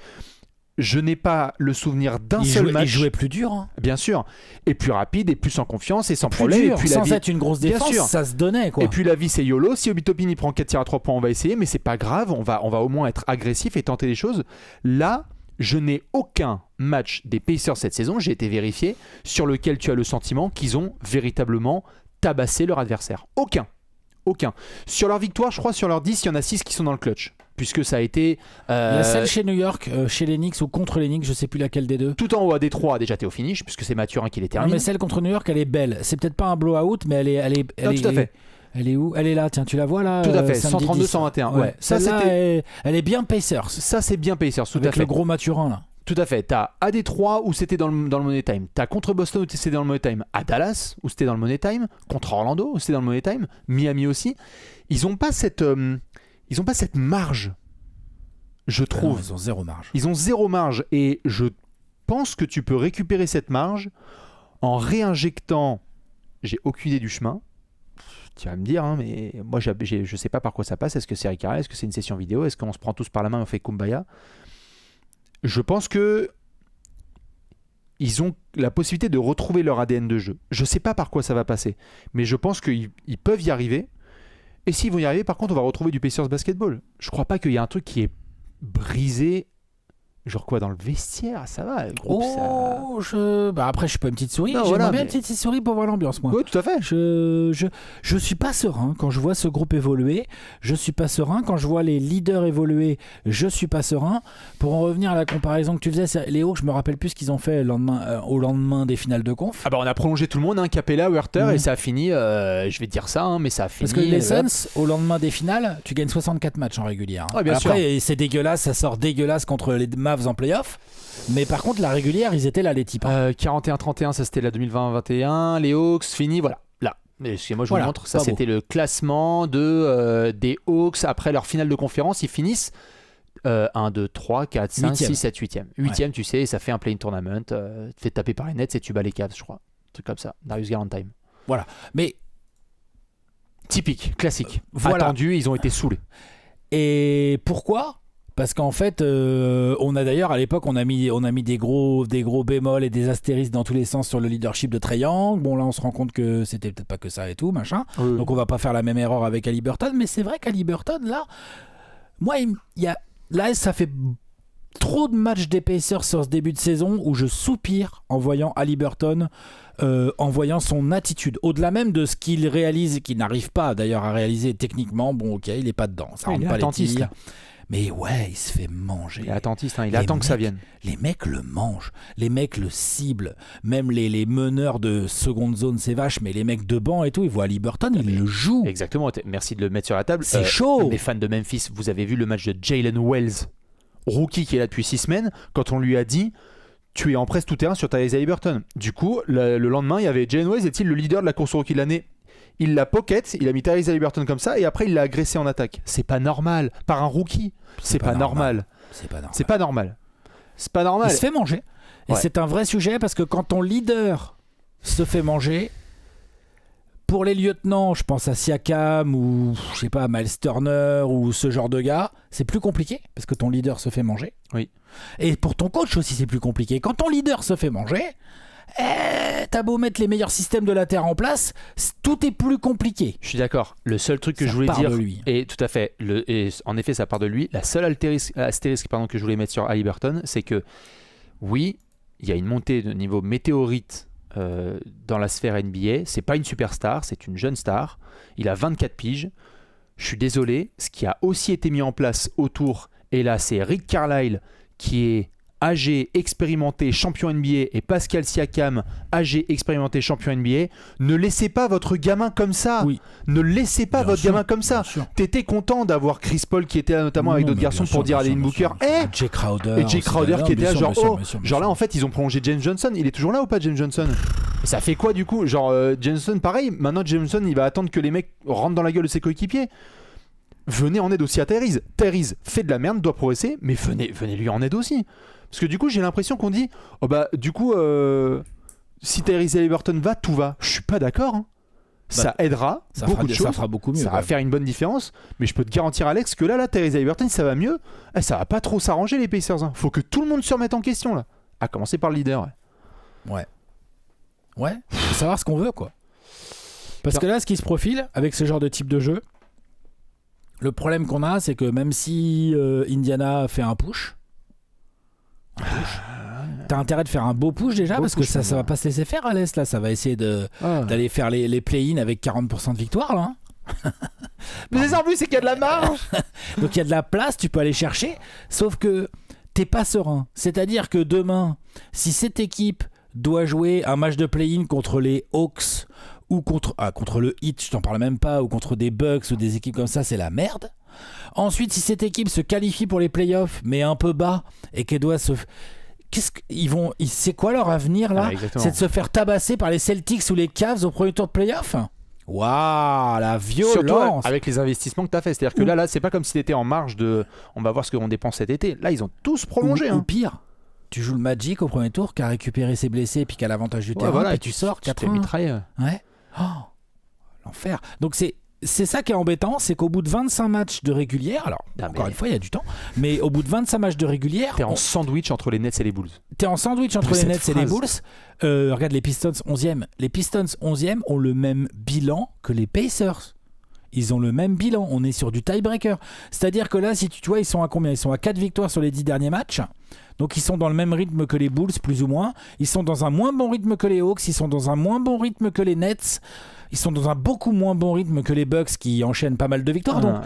Je n'ai pas le souvenir d'un seul match. Ils jouaient plus dur. Hein. Bien sûr. Et plus rapide, et plus en confiance, et sans problème. Dur, et puis sans être une grosse défense, ça se donnait. Quoi. Et puis la vie, c'est YOLO. Si Obi Toppin il prend 4 tirs à 3 points, on va essayer, mais c'est pas grave. On va au moins être agressif et tenter des choses. Là, je n'ai aucun match des Pacers cette saison, j'ai été vérifié, sur lequel tu as le sentiment qu'ils ont véritablement tabassé leur adversaire. Aucun. Sur leur victoire, je crois, sur leurs 10, il y en a 6 qui sont dans le clutch. Puisque ça a été... Il y a celle chez New York, chez les Knicks ou contre les Knicks, je sais plus laquelle des deux. Tout en haut à Détroit, déjà t'es au finish, puisque c'est Mathurin qui les termine. Non, mais celle contre New York, elle est belle. C'est peut-être pas un blowout, mais elle est tout à fait. Elle est où ? Elle est là, tiens, tu la vois là ? Tout à fait, 132-121. Ouais. Ça, elle est bien Pacers. Ça, c'est bien Pacers, tout avec à fait. le gros Mathurin là. Tout à fait. T'as à Détroit où c'était dans le Money Time. T'as contre Boston où c'était dans le Money Time. À Dallas où c'était dans le Money Time. Contre Orlando où c'était dans le Money Time. Miami aussi. Ils ont pas cette marge. Je trouve. Non, ils ont zéro marge. Ils ont zéro marge. Et je pense que tu peux récupérer cette marge en réinjectant. J'ai aucune idée du chemin. Tu vas me dire, hein, mais moi je sais pas par quoi ça passe. Est-ce que c'est Rick Carlisle ? Est-ce que c'est une session vidéo ? Est-ce qu'on se prend tous par la main et on fait Kumbaya ? Je pense que ils ont la possibilité de retrouver leur ADN de jeu. Je sais pas par quoi ça va passer, mais je pense qu'ils peuvent y arriver. Et s'ils vont y arriver, par contre, on va retrouver du Pacers basketball. Je crois pas qu'il y a un truc qui est brisé. Genre quoi, dans le vestiaire, ça va, le groupe, après, je suis pas une petite souris. Non, J'aimerais bien une petite souris pour voir l'ambiance, moi. Oui, tout à fait. Je suis pas serein quand je vois ce groupe évoluer. Je suis pas serein quand je vois les leaders évoluer. Je suis pas serein. Pour en revenir à la comparaison que tu faisais, les Hawks, je me rappelle plus ce qu'ils ont fait au lendemain des finales de conf. On a prolongé tout le monde, hein, Capella, Werther, et ça a fini, je vais te dire ça, hein, mais ça a fini... Parce que les Suns, au lendemain des finales, tu gagnes 64 matchs en régulière. Hein. Ouais, bien sûr. Après, c'est dégueulasse, ça sort dégueulasse contre les Mavs en play-off. Mais par contre, la régulière, ils étaient là, les types. 41-31, ça c'était la 2020-21. Les Hawks, fini, voilà. Là. Excusez-moi, je vous montre. Ça, c'était le classement des Hawks après leur finale de conférence. Ils finissent 1, 2, 3, 4, 5, 6, 7, 8e. 8e, tu sais, ça fait un play-in tournament. Tu te fais taper par les Nets et tu bats les Cavs, je crois. Un truc comme ça. Darius Garland-Time. Voilà. Mais. Typique, classique. Attendu, ils ont été saoulés. Et pourquoi ? Parce qu'en fait, on a d'ailleurs à l'époque, on a mis des gros bémols et des astérisques dans tous les sens sur le leadership de Trae Young. Bon, là, on se rend compte que c'était peut-être pas que ça et tout, machin. Oui. Donc, on va pas faire la même erreur avec Haliburton. Mais c'est vrai qu'Haliburton, là, moi, là, ça fait trop de matchs des Pacers sur ce début de saison où je soupire en voyant Haliburton, en voyant son attitude. Au-delà même de ce qu'il réalise, qu'il n'arrive pas d'ailleurs à réaliser techniquement. Bon, ok, il est pas dedans. Ça rentre pas les tirs. Mais ouais, il se fait manger. Il est attentiste, hein, il attend que ça vienne. Les mecs le mangent, les mecs le ciblent. Même les meneurs de seconde zone, c'est vache, mais les mecs de banc et tout, ils voient Haliburton, ils le jouent. Exactement, merci de le mettre sur la table. C'est chaud. Les fans de Memphis, vous avez vu le match de Jalen Wells, rookie qui est là depuis 6 semaines, quand on lui a dit « Tu es en presse tout-terrain sur Tyrese Haliburton ». Du coup, le lendemain, il y avait Jalen Wells, est-il le leader de la course rookie de l'année ? Il l'a pocket, il a mis Tyrese Haliburton comme ça et après il l'a agressé en attaque. C'est pas normal. Par un rookie, c'est pas normal. C'est pas normal. Il se fait manger. Et c'est un vrai sujet parce que quand ton leader se fait manger, pour les lieutenants, je pense à Siakam ou je sais pas, Miles Turner ou ce genre de gars, c'est plus compliqué parce que ton leader se fait manger. Oui. Et pour ton coach aussi, c'est plus compliqué. Quand ton leader se fait manger, t'as beau mettre les meilleurs systèmes de la Terre en place, tout est plus compliqué. Je suis d'accord. Le seul truc que je voulais dire, et tout à fait, et en effet, ça part de lui. La seule astérisque que je voulais mettre sur Haliburton, c'est que oui, il y a une montée de niveau météorite dans la sphère NBA. C'est pas une superstar, c'est une jeune star. Il a 24 piges. Je suis désolé. Ce qui a aussi été mis en place autour, et là, c'est Rick Carlisle qui est âgé, expérimenté, champion NBA, et Pascal Siakam, âgé, expérimenté, champion NBA. Ne laissez pas votre gamin comme ça. Oui. Ne laissez pas votre gamin comme ça. T'étais content d'avoir Chris Paul qui était là notamment avec d'autres garçons pour dire à Devin Booker et Jay Crowder qui était là genre là en fait ils ont prolongé James Johnson. Il est toujours là ou pas, James Johnson? Ça fait quoi du coup? Genre James Johnson pareil. Maintenant James Johnson il va attendre que les mecs rentrent dans la gueule de ses coéquipiers. Venez en aide aussi à Tyrese. Tyrese fait de la merde, doit progresser, mais venez lui en aide aussi. Parce que du coup, j'ai l'impression qu'on dit oh bah du coup si Tyrese Haliburton va, tout va. Je suis pas d'accord. Hein. Ça aidera beaucoup de choses. Ça fera beaucoup mieux. Ça va faire une bonne différence. Mais je peux te garantir, Alex, que là Tyrese Haliburton, ça va mieux. Ça va pas trop s'arranger les Pacers. Hein. Faut que tout le monde se remette en question là. À commencer par le leader. Ouais. Faut savoir ce qu'on veut quoi. Parce que là, ce qui se profile avec ce genre de type de jeu, le problème qu'on a, c'est que même si Indiana fait un push, t'as intérêt de faire un beau push déjà, parce que ça va pas se laisser faire à l'Est là. Ça va essayer d'aller faire les play-in avec 40% de victoire là. Mais en plus c'est qu'il y a de la marge. Donc il y a de la place, tu peux aller chercher. Sauf que t'es pas serein. C'est-à-dire que demain, si cette équipe doit jouer un match de play-in contre les Hawks ou contre le Heat, je t'en parle même pas, ou contre des Bucks ou des équipes comme ça, c'est la merde. Ensuite, si cette équipe se qualifie pour les playoffs, mais un peu bas, et qu'elle doit c'est quoi leur avenir là? C'est de se faire tabasser par les Celtics ou les Cavs au premier tour de playoff? Waouh, la violence! Surtout avec les investissements que tu as fait. C'est-à-dire que là, c'est pas comme si tu étais en marge de on va voir ce qu'on dépense cet été. Là, ils ont tous prolongé. Ou pire, tu joues le Magic au premier tour qui a récupéré ses blessés et puis qui a l'avantage du terrain. Voilà, et tu sors 4 mitraillé. Ouais. Oh, l'enfer. Donc c'est ça qui est embêtant, c'est qu'au bout de 25 matchs de régulière, alors encore une fois il y a du temps, mais au bout de 25 matchs de régulière, t'es en sandwich entre les Nets et les Bulls. T'es en sandwich entre les Nets et les Bulls. Regarde les Pistons 11e. Les Pistons 11e ont le même bilan que les Pacers. Ils ont le même bilan. On est sur du tiebreaker. C'est-à-dire que là, si tu vois, ils sont à combien? Ils sont à 4 victoires sur les 10 derniers matchs. Donc ils sont dans le même rythme que les Bulls, plus ou moins. Ils sont dans un moins bon rythme que les Hawks. Ils sont dans un moins bon rythme que les Nets. Ils sont dans un beaucoup moins bon rythme que les Bucks qui enchaînent pas mal de victoires. Donc,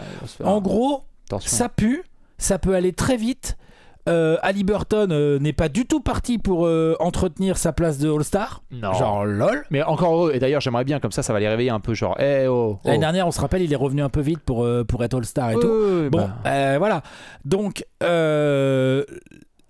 en gros, ça pue. Ça peut aller très vite. Halliburton n'est pas du tout parti pour entretenir sa place de All-Star. Non. Genre lol. Mais encore heureux. Et d'ailleurs, j'aimerais bien, comme ça va les réveiller un peu. Genre, L'année dernière, on se rappelle, il est revenu un peu vite pour être All-Star et tout. Bon, voilà. Donc,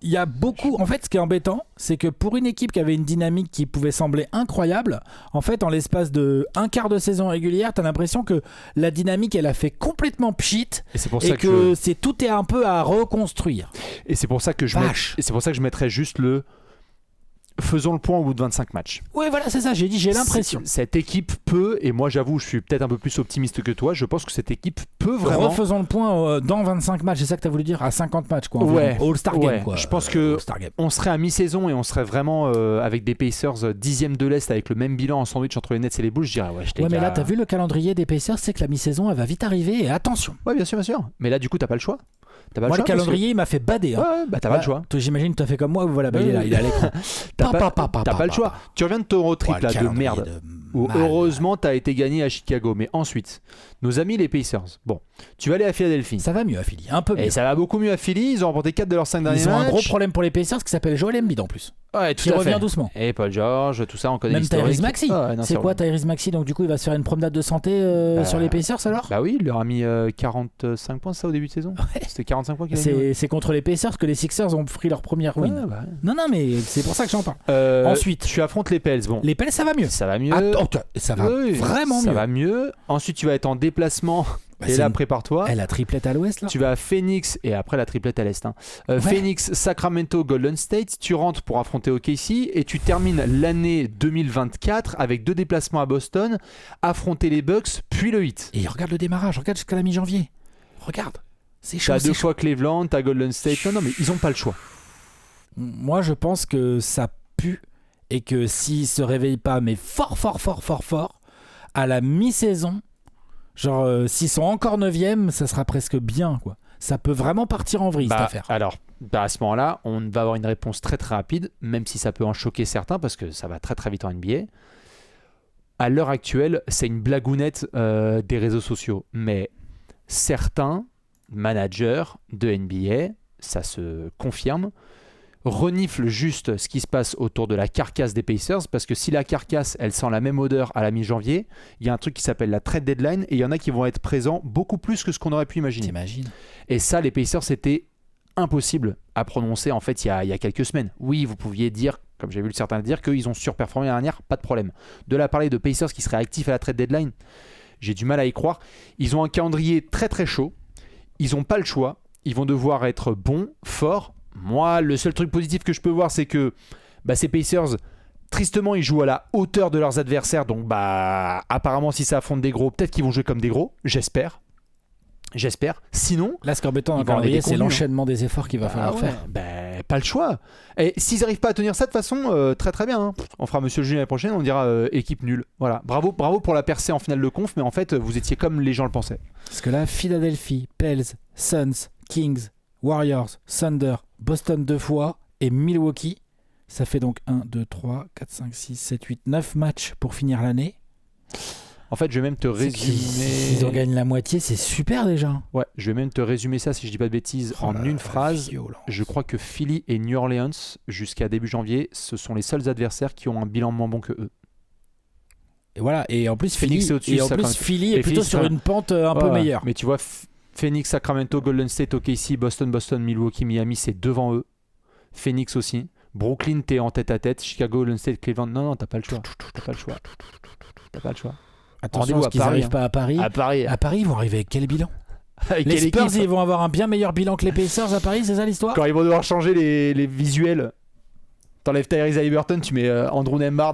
il y a beaucoup. En fait, ce qui est embêtant, c'est que pour une équipe qui avait une dynamique qui pouvait sembler incroyable, en fait, en l'espace de un quart de saison régulière, t'as l'impression que la dynamique, elle a fait complètement pchit et c'est pour ça que tout est un peu à reconstruire. Et c'est pour ça que je mettrais juste le. Faisons le point au bout de 25 matchs. Oui, voilà, c'est ça, j'ai l'impression. Cette équipe peut, et moi j'avoue, je suis peut-être un peu plus optimiste que toi, je pense que cette équipe peut vraiment... Refaisons le point dans 25 matchs, c'est ça que tu as voulu dire? À 50 matchs, quoi. Ouais. All-Star Game, quoi. Je pense qu'on serait à mi-saison et on serait vraiment avec des Pacers 10e de l'Est avec le même bilan en sandwich entre les Nets et les Bulls, je dirais mais là, t'as vu le calendrier des Pacers, c'est que la mi-saison, elle va vite arriver, et attention. Ouais, bien sûr. Mais là, du coup, t'as pas le choix. Moi, le calendrier, il m'a fait bader. Ouais, bah t'as pas le choix. J'imagine que t'as fait comme moi. Voilà, il est là, il est à l'écran. T'as pas le choix. Tu reviens de ton road trip là, de merde. Où heureusement, t'as été gagné à Chicago. Mais ensuite, nos amis les Pacers. Bon, tu vas aller à Philadelphie. Ça va mieux à Philly, un peu mieux. Et ça va beaucoup mieux à Philly. Ils ont remporté 4 de leurs 5 derniers matchs. Ils ont un gros problème pour les Pacers qui s'appelle Joel Embiid en plus. Ouais, qui revient doucement. Et Paul George, tout ça, on connaît l'historique. Même Tyrese Maxey. C'est quoi Tyrese Maxey? Donc du coup, il va se faire une promenade de santé sur les Pacers alors? Bah oui, il leur a mis 45 points ça au début de saison. C'était 45 points qu'il a mis. C'est contre les Pacers que les Sixers ont pris leur première win. Bah. Non, mais c'est pour ça que j'en parle. Ensuite, tu affrontes les Pels. Bon. Les Pels, ça va mieux. Ça va mieux. Ça va vraiment mieux. Ça va mieux. Ensuite, tu vas être en déplacement. Et là, prépare-toi. La triplette à l'ouest là. Tu vas à Phoenix et après la triplette à l'est. Phoenix, Sacramento, Golden State. Tu rentres pour affronter OKC et tu termines l'année 2024 avec 2 déplacements à Boston, affronter les Bucks puis le Heat. Et regarde le démarrage, regarde jusqu'à la mi-janvier. Regarde, c'est chaud. T'as 2 fois Cleveland, t'as Golden State. Non, mais ils ont pas le choix. Moi, je pense que ça pue et que s'ils se réveillent pas, mais fort, à la mi-saison. Genre, s'ils sont encore 9e, ça sera presque bien, quoi. Ça peut vraiment partir en vrille, cette affaire. Alors, à ce moment-là, on va avoir une réponse très très rapide, même si ça peut en choquer certains, parce que ça va très très vite en NBA. À l'heure actuelle, c'est une blagounette des réseaux sociaux. Mais certains managers de NBA, ça se confirme, renifle juste ce qui se passe autour de la carcasse des Pacers, parce que si la carcasse elle sent la même odeur à la mi-janvier, il y a un truc qui s'appelle la trade deadline et il y en a qui vont être présents beaucoup plus que ce qu'on aurait pu imaginer. T'imagines ? Et ça, les Pacers, c'était impossible à prononcer en fait il y a quelques semaines. Oui, vous pouviez dire, comme j'ai vu certains le dire, qu'ils ont surperformé l'année dernière, pas de problème. De là à parler de Pacers qui seraient actifs à la trade deadline, j'ai du mal à y croire. Ils ont un calendrier très très chaud, ils n'ont pas le choix, ils vont devoir être bons, forts. Moi, le seul truc positif que je peux voir, c'est que ces Pacers, tristement, ils jouent à la hauteur de leurs adversaires. Donc, apparemment, si ça affronte des gros, peut-être qu'ils vont jouer comme des gros. J'espère. Sinon, là, ce qui est embêtant dans le calendrier, c'est l'enchaînement des efforts qu'il va falloir faire. Pas le choix. Et s'ils n'arrivent pas à tenir ça de façon, très très bien. On fera Monsieur le Juge l'année prochaine, on dira équipe nulle. Voilà. Bravo pour la percée en finale de conf, mais en fait, vous étiez comme les gens le pensaient. Parce que là, Philadelphie, Pels, Suns, Kings, Warriors, Thunder, Boston 2 fois et Milwaukee. Ça fait donc 1, 2, 3, 4, 5, 6, 7, 8, 9 matchs pour finir l'année. En fait, je vais même te résumer... S'ils en gagnent la moitié, c'est super déjà. Ouais, je vais même te résumer ça, si je dis pas de bêtises, en une phrase. Violence. Je crois que Philly et New Orleans, jusqu'à début janvier, ce sont les seuls adversaires qui ont un bilan moins bon que eux. Et voilà, et en plus, Phoenix Philly est plutôt sur une pente un peu meilleure. Mais tu vois... Phoenix, Sacramento, Golden State, OKC, Boston, Milwaukee, Miami, c'est devant eux. Phoenix aussi. Brooklyn, t'es en tête à tête. Chicago, Golden State, Cleveland. Non, t'as pas le choix. T'as pas le choix. Attention, parce qu'ils n'arrivent pas à Paris. À Paris, ils vont arriver avec quel bilan? Les Spurs, ils vont avoir un bien meilleur bilan que les Pacers à Paris, c'est ça l'histoire? Quand ils vont devoir changer les visuels, t'enlèves Tyrese Haliburton, tu mets Andrew Nembhard.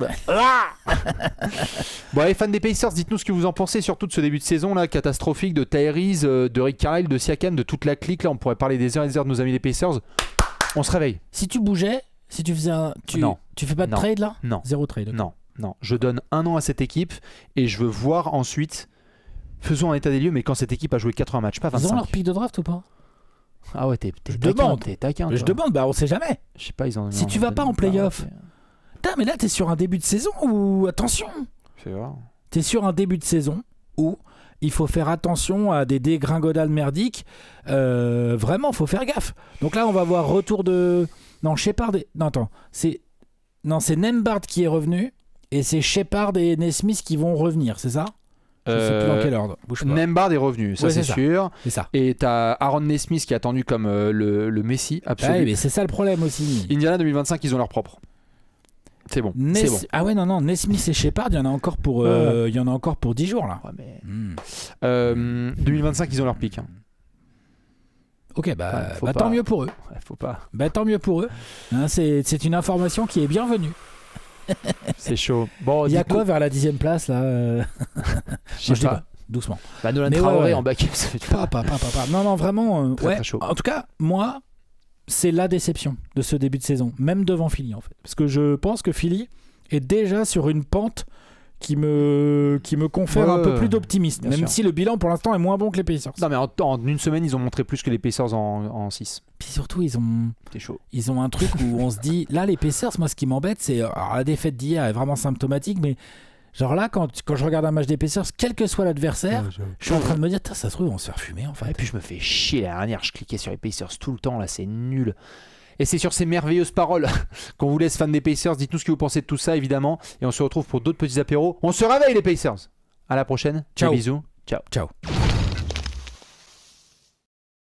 Bon, les fans des Pacers, dites-nous ce que vous en pensez, surtout de ce début de saison là, catastrophique, de Tyrese, de Rick Carlisle, de Siakam, de toute la clique. Là, on pourrait parler des heures et des heures de nos amis les Pacers. On se réveille. Si tu bougeais, si tu faisais tu fais pas de trade là? Non. Zéro trade. Okay. Non. Je donne 1 an à cette équipe et je veux voir ensuite. Faisons un état des lieux, mais quand cette équipe a joué 80 matchs, pas 25. Ils ont leur pick de draft ou pas? Ah ouais, t'es taquin. Je demande, on sait jamais. Je sais pas, ils en. Si tu vas pas en playoff. Putain, mais là t'es sur un début de saison où attention. C'est vrai. T'es sur un début de saison où il faut faire attention à des dégringolades merdiques. Vraiment, faut faire gaffe. Donc là, on va voir retour de. Non, Shepard. Non, attends. C'est Nembhard qui est revenu et c'est Shepard et Nesmith qui vont revenir, c'est ça? Je sais plus dans quel ordre. Nembhard est revenu, ça c'est sûr. C'est ça. Et t'as Aaron Nesmith qui est attendu comme le Messi absolu. Ouais, mais c'est ça le problème aussi. Indiana 2025, ils ont leur propre. C'est bon. Ah ouais, non, Nesmith et Shepard, il y en a encore pour 10 jours là. Ouais, mais 2025, ils ont leur pic. Hein. Ok, tant mieux pour eux. Ouais, faut pas. Tant mieux pour eux. Hein, c'est une information qui est bienvenue. C'est chaud. Bon, il y a quoi vers la 10e place là Je sais pas. Doucement. Nolan Traoré en backup. Pas. Non, vraiment. Très chaud. En tout cas, moi, c'est la déception de ce début de saison, même devant Philly en fait, parce que je pense que Philly est déjà sur une pente qui me confère un peu plus d'optimisme, même si le bilan pour l'instant est moins bon que les Pacers. Non mais en une semaine ils ont montré plus que les Pacers en 6. Puis surtout ils ont un truc où on se dit, là les Pacers, moi ce qui m'embête c'est, alors, la défaite d'hier est vraiment symptomatique, mais genre là quand je regarde un match des Pacers, quel que soit l'adversaire, je suis en train de me dire, ça se trouve on va se faire fumer en fait. Et puis je me fais chier la dernière, je cliquais sur les Pacers tout le temps, là c'est nul. Et c'est sur ces merveilleuses paroles qu'on vous laisse, fans des Pacers. Dites-nous ce que vous pensez de tout ça, évidemment. Et on se retrouve pour d'autres petits apéros. On se réveille, les Pacers. À la prochaine. Ciao. Des bisous. Ciao.